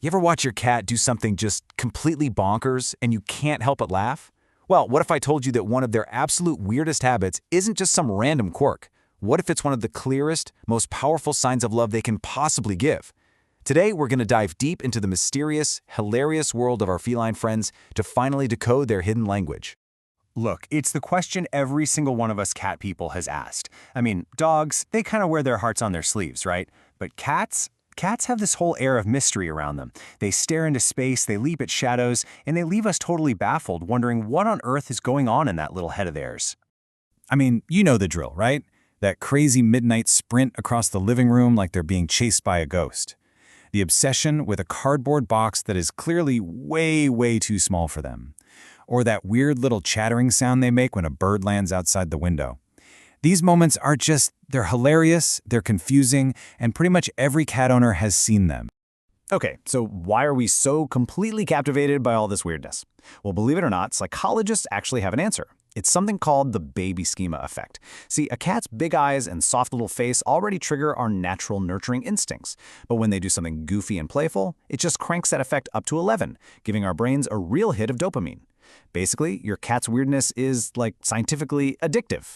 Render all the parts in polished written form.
You ever watch your cat do something just completely bonkers and you can't help but laugh? Well, what if I told you that one of their absolute weirdest habits isn't just some random quirk? What if it's one of the clearest, most powerful signs of love they can possibly give? Today, we're going to dive deep into the mysterious, hilarious world of our feline friends to finally decode their hidden language. Look, it's the question every single one of us cat people has asked. I mean, dogs, they kind of wear their hearts on their sleeves, right? But cats? Cats have this whole air of mystery around them. They stare into space, they leap at shadows, and they leave us totally baffled, wondering what on earth is going on in that little head of theirs. I mean, you know the drill, right? That crazy midnight sprint across the living room like they're being chased by a ghost. The obsession with a cardboard box that is clearly way too small for them. Or that weird little chattering sound they make when a bird lands outside the window. These moments are they're hilarious, they're confusing, and pretty much every cat owner has seen them. Okay, so why are we so completely captivated by all this weirdness? Well, believe it or not, psychologists actually have an answer. It's something called the baby schema effect. See, a cat's big eyes and soft little face already trigger our natural nurturing instincts. But when they do something goofy and playful, it just cranks that effect up to 11, giving our brains a real hit of dopamine. Basically, your cat's weirdness is, scientifically addictive.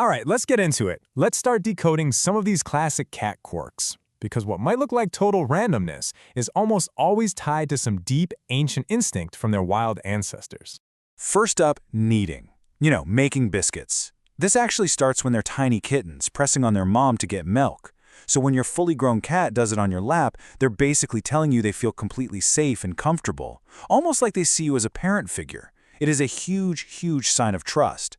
All right, let's get into it. Let's start decoding some of these classic cat quirks. Because what might look like total randomness is almost always tied to some deep, ancient instinct from their wild ancestors. First up, kneading. You know, making biscuits. This actually starts when they're tiny kittens, pressing on their mom to get milk. So when your fully grown cat does it on your lap, they're basically telling you they feel completely safe and comfortable, almost like they see you as a parent figure. It is a huge sign of trust.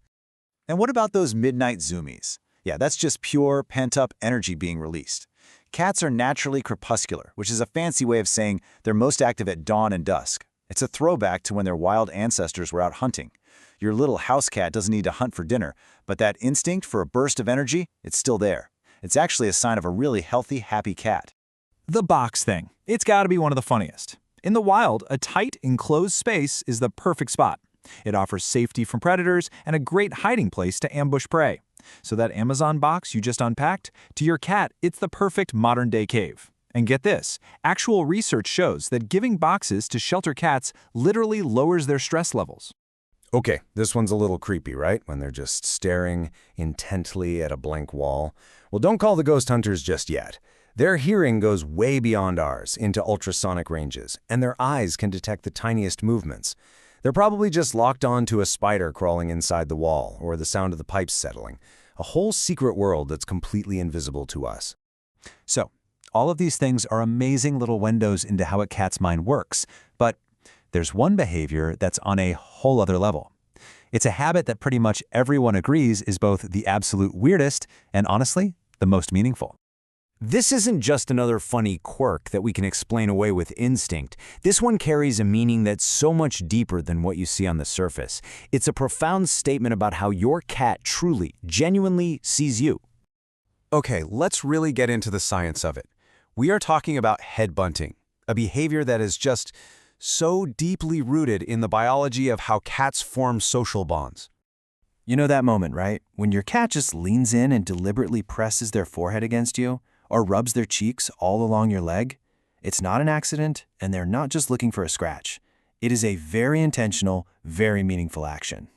And what about those midnight zoomies? Yeah, that's just pure, pent-up energy being released. Cats are naturally crepuscular, which is a fancy way of saying they're most active at dawn and dusk. It's a throwback to when their wild ancestors were out hunting. Your little house cat doesn't need to hunt for dinner, but that instinct for a burst of energy, it's still there. It's actually a sign of a really healthy, happy cat. The box thing. It's got to be one of the funniest. In the wild, a tight, enclosed space is the perfect spot. It offers safety from predators and a great hiding place to ambush prey. So that Amazon box you just unpacked, to your cat, it's the perfect modern-day cave. And get this, actual research shows that giving boxes to shelter cats literally lowers their stress levels. Okay, this one's a little creepy, right? When they're just staring intently at a blank wall. Well, don't call the ghost hunters just yet. Their hearing goes way beyond ours, into ultrasonic ranges, and their eyes can detect the tiniest movements. They're probably just locked on to a spider crawling inside the wall, or the sound of the pipes settling. A whole secret world that's completely invisible to us. So, all of these things are amazing little windows into how a cat's mind works, but there's one behavior that's on a whole other level. It's a habit that pretty much everyone agrees is both the absolute weirdest and, honestly, the most meaningful. This isn't just another funny quirk that we can explain away with instinct. This one carries a meaning that's so much deeper than what you see on the surface. It's a profound statement about how your cat truly, genuinely sees you. Okay, let's really get into the science of it. We are talking about head bunting, a behavior that is just so deeply rooted in the biology of how cats form social bonds. You know that moment, right? When your cat just leans in and deliberately presses their forehead against you, or rubs their cheeks all along your leg? It's not an accident, and they're not just looking for a scratch. It is a very intentional, very meaningful action.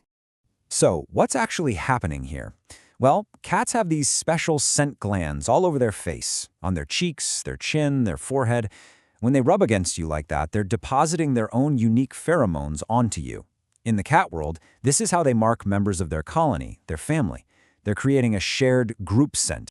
So, what's actually happening here? Well, cats have these special scent glands all over their face, on their cheeks, their chin, their forehead. When they rub against you like that, they're depositing their own unique pheromones onto you. In the cat world, this is how they mark members of their colony, their family. They're creating a shared group scent.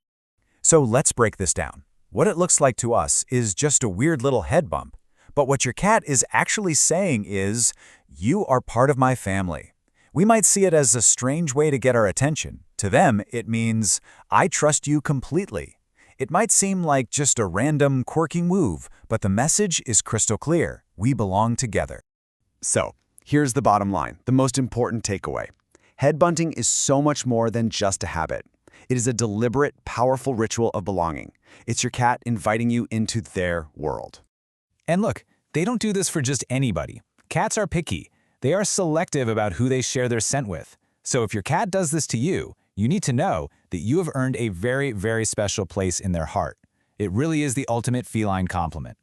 So let's break this down. What it looks like to us is just a weird little head bump. But what your cat is actually saying is, you are part of my family. We might see it as a strange way to get our attention. To them, it means, I trust you completely. It might seem like just a random, quirky move, but the message is crystal clear. We belong together. So, here's the bottom line, the most important takeaway. Head bunting is so much more than just a habit. It is a deliberate, powerful ritual of belonging. It's your cat inviting you into their world. And look, they don't do this for just anybody. Cats are picky. They are selective about who they share their scent with. So if your cat does this to you, you need to know that you have earned a very special place in their heart. It really is the ultimate feline compliment.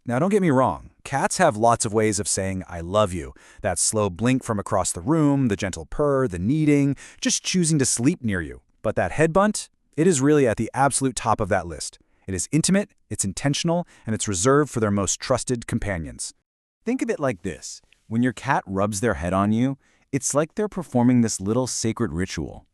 Now, don't get me wrong. Cats have lots of ways of saying, I love you. That slow blink from across the room, the gentle purr, the kneading, just choosing to sleep near you. But that head bunt, it is really at the absolute top of that list. It is intimate, it's intentional, and it's reserved for their most trusted companions. Think of it like this. When your cat rubs their head on you, it's like they're performing this little sacred ritual.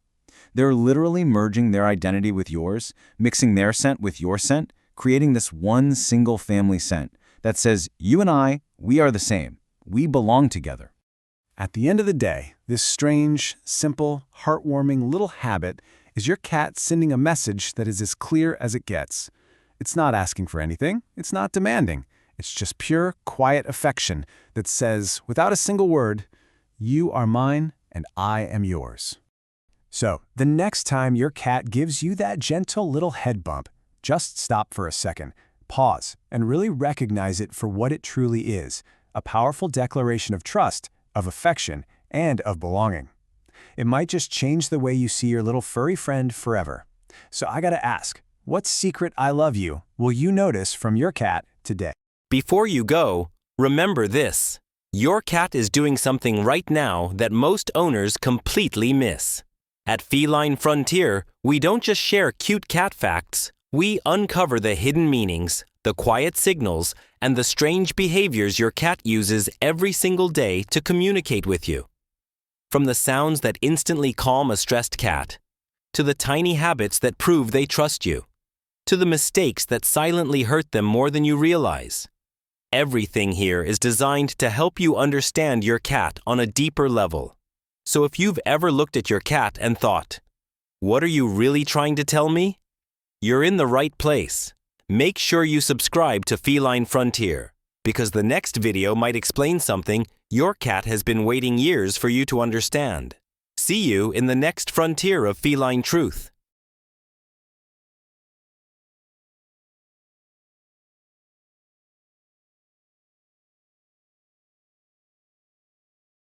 They're literally merging their identity with yours, mixing their scent with your scent, creating this one single family scent that says, you and I, we are the same. We belong together. At the end of the day, this strange, simple, heartwarming little habit is your cat sending a message that is as clear as it gets. It's not asking for anything. It's not demanding. It's just pure, quiet affection that says, without a single word, you are mine and I am yours. So, the next time your cat gives you that gentle little head bump, just stop for a second, pause, and really recognize it for what it truly is, a powerful declaration of trust, of affection, and of belonging. It might just change the way you see your little furry friend forever. So I gotta ask, what secret I love you will you notice from your cat today? Before you go, remember this. Your cat is doing something right now that most owners completely miss. At Feline Frontier, we don't just share cute cat facts, we uncover the hidden meanings, the quiet signals, and the strange behaviors your cat uses every single day to communicate with you. From the sounds that instantly calm a stressed cat, to the tiny habits that prove they trust you, to the mistakes that silently hurt them more than you realize. Everything here is designed to help you understand your cat on a deeper level. So if you've ever looked at your cat and thought, what are you really trying to tell me? You're in the right place. Make sure you subscribe to Feline Frontier, because the next video might explain something your cat has been waiting years for you to understand. See you in the next frontier of feline truth.